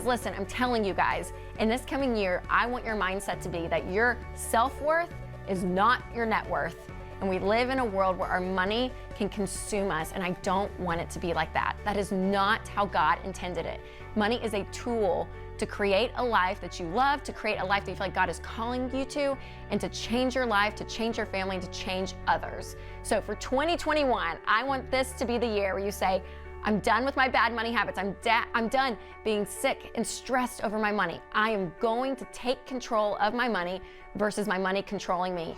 Listen, I'm telling you guys, in this coming year, I want your mindset to be that your self-worth is not your net worth. And we live in a world where our money can consume us, and I don't want it to be like that. That is not how God intended it. Money is a tool to create a life that you love, to create a life that you feel like God is calling you to, and to change your life, to change your family, and to change others. So for 2021, I want this to be the year where you say, I'm done with my bad money habits. I'm done being sick and stressed over my money. I am going to take control of my money versus my money controlling me.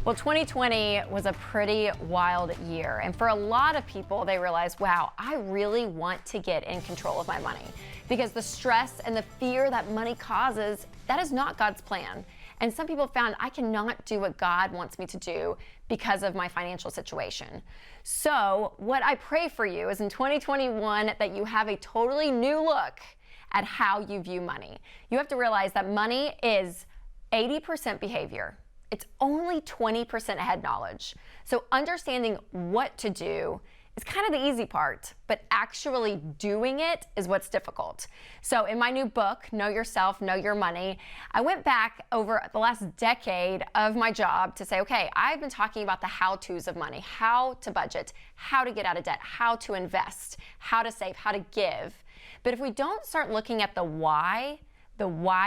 Well, 2020 was a pretty wild year. And for a lot of people, they realized, wow, I really want to get in control of my money. Because the stress and the fear that money causes, that is not God's plan. And some people found I cannot do what God wants me to do because of my financial situation. So what I pray for you is in 2021 that you have a totally new look at how you view money. You have to realize that money is 80% behavior. It's only 20% head knowledge. So understanding what to do is kind of the easy part, but actually doing it is what's difficult. So in my new book, Know Yourself, Know Your Money, I went back over the last decade of my job to say, okay, I've been talking about the how-tos of money, how to budget, how to get out of debt, how to invest, how to save, how to give. But if we don't start looking at the why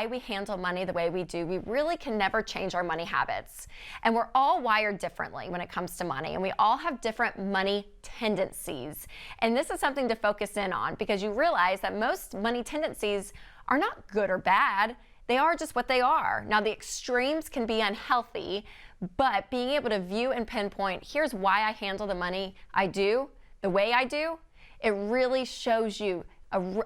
we handle money the way we do, we really can never change our money habits. And we're all wired differently when it comes to money, and we all have different money tendencies. And this is something to focus in on because you realize that most money tendencies are not good or bad. They are just what they are. Now, the extremes can be unhealthy, but being able to view and pinpoint, here's why I handle the money I do, the way I do, it really shows you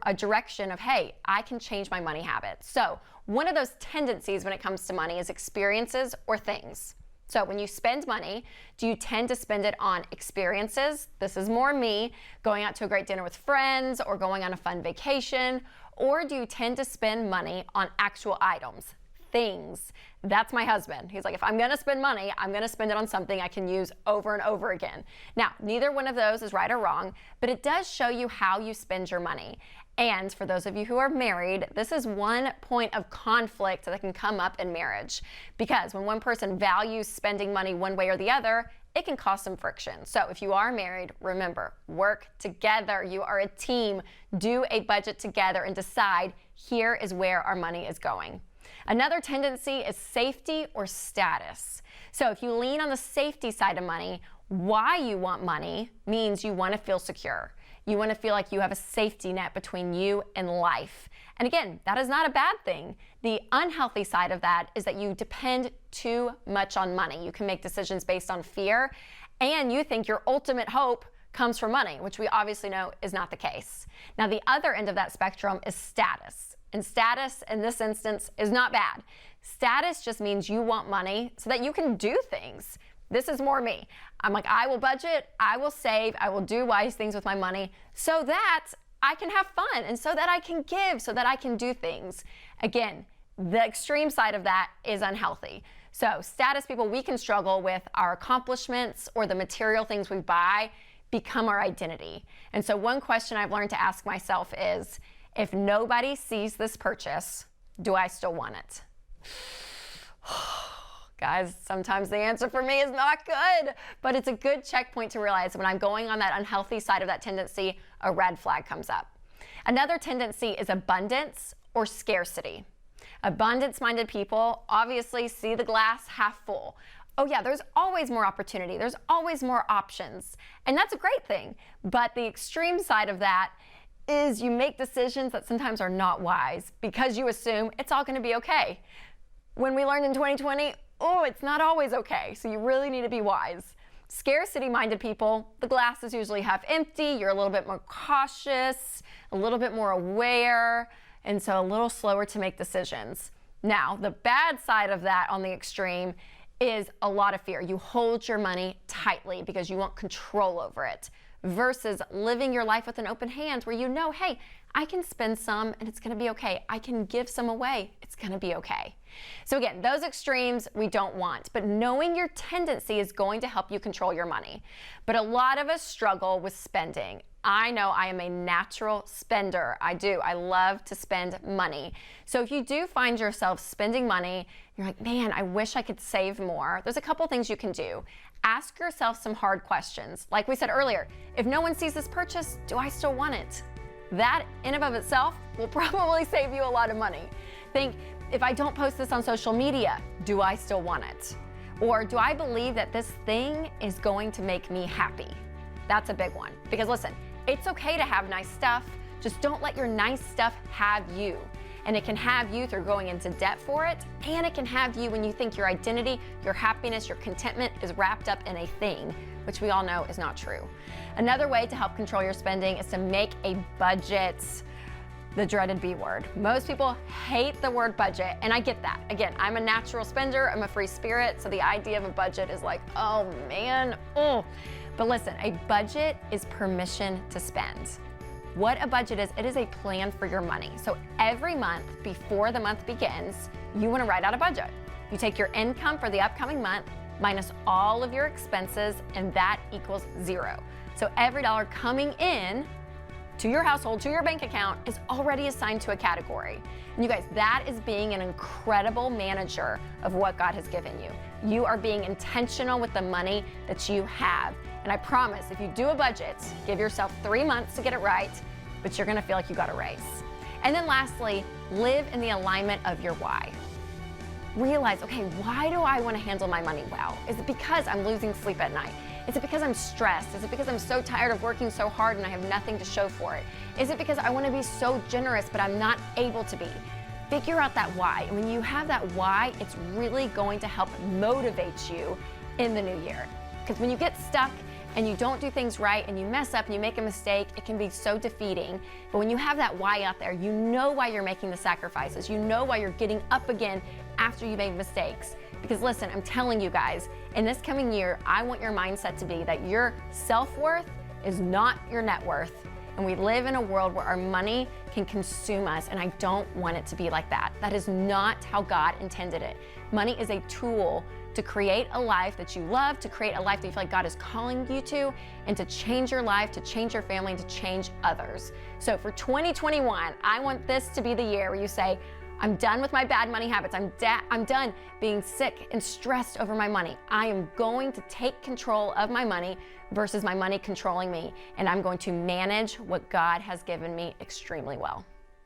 a direction of, hey, I can change my money habits. So one of those tendencies when it comes to money is experiences or things. So when you spend money, do you tend to spend it on experiences? This is more me, going out to a great dinner with friends or going on a fun vacation. Or do you tend to spend money on actual items, things? That's my husband. He's like, if I'm gonna spend money, I'm gonna spend it on something I can use over and over again. Now, neither one of those is right or wrong, but it does show you how you spend your money. And for those of you who are married, this is one point of conflict that can come up in marriage. Because when one person values spending money one way or the other, it can cause some friction. So if you are married, remember, work together. You are a team. Do a budget together and decide, here is where our money is going. Another tendency is safety or status. So if you lean on the safety side of money, why you want money means you want to feel secure. You want to feel like you have a safety net between you and life. And again, that is not a bad thing. The unhealthy side of that is that you depend too much on money. You can make decisions based on fear, and you think your ultimate hope comes from money, which we obviously know is not the case. Now, the other end of that spectrum is status. And status in this instance is not bad. Status just means you want money so that you can do things. This is more me. I'm like, I will budget, I will save, I will do wise things with my money so that I can have fun and so that I can give, so that I can do things. Again, the extreme side of that is unhealthy. So status people, we can struggle with our accomplishments or the material things we buy become our identity. And so one question I've learned to ask myself is, if nobody sees this purchase, do I still want it? Guys, sometimes the answer for me is not good, but it's a good checkpoint to realize when I'm going on that unhealthy side of that tendency, a red flag comes up. Another tendency is abundance or scarcity. Abundance-minded people obviously see the glass half full. Oh yeah, there's always more opportunity. There's always more options. And that's a great thing. But the extreme side of that is you make decisions that sometimes are not wise because you assume it's all going to be okay. When we learned in 2020, it's not always okay. So you really need to be wise. Scarcity-minded people, the glass is usually half empty. You're a little bit more cautious, a little bit more aware, and so a little slower to make decisions. Now, the bad side of that on the extreme is a lot of fear. You hold your money tightly because you want control over it, versus living your life with an open hand where you know, hey, I can spend some and it's gonna be okay. I can give some away, it's gonna be okay. So again, those extremes we don't want, but knowing your tendency is going to help you control your money. But a lot of us struggle with spending. I know I am a natural spender. I do. I love to spend money. So if you do find yourself spending money, you're like, man, I wish I could save more. There's a couple things you can do. Ask yourself some hard questions. Like we said earlier, if no one sees this purchase, do I still want it? That in and of itself will probably save you a lot of money. Think, if I don't post this on social media, do I still want it? Or do I believe that this thing is going to make me happy? That's a big one. Because listen, it's okay to have nice stuff, just don't let your nice stuff have you. And it can have you through going into debt for it, and it can have you when you think your identity, your happiness, your contentment is wrapped up in a thing, which we all know is not true. Another way to help control your spending is to make a budget. The dreaded B word. Most people hate the word budget, and I get that. Again, I'm a natural spender, I'm a free spirit, so the idea of a budget is like, oh man, oh. But listen, a budget is permission to spend. What a budget is, it is a plan for your money. So every month before the month begins, you want to write out a budget. You take your income for the upcoming month minus all of your expenses, and that equals zero. So every dollar coming in to your household, to your bank account, is already assigned to a category. And you guys, that is being an incredible manager of what God has given you. You are being intentional with the money that you have. And I promise, if you do a budget, give yourself 3 months to get it right, but you're gonna feel like you got a raise. And then lastly, live in the alignment of your why. Realize, okay, why do I wanna handle my money well? Is it because I'm losing sleep at night? Is it because I'm stressed? Is it because I'm so tired of working so hard and I have nothing to show for it? Is it because I want to be so generous but I'm not able to be? Figure out that why. And when you have that why, it's really going to help motivate you in the new year. Because when you get stuck and you don't do things right and you mess up and you make a mistake, it can be so defeating. But when you have that why out there, you know why you're making the sacrifices. You know why you're getting up again after you made mistakes. Because listen, I'm telling you guys, in this coming year, I want your mindset to be that your self-worth is not your net worth. And we live in a world where our money can consume us, and I don't want it to be like that. That is not how God intended it. Money is a tool to create a life that you love, to create a life that you feel like God is calling you to, and to change your life, to change your family, and to change others. So for 2021, I want this to be the year where you say, I'm done with my bad money habits. I'm done being sick and stressed over my money. I am going to take control of my money versus my money controlling me, and I'm going to manage what God has given me extremely well.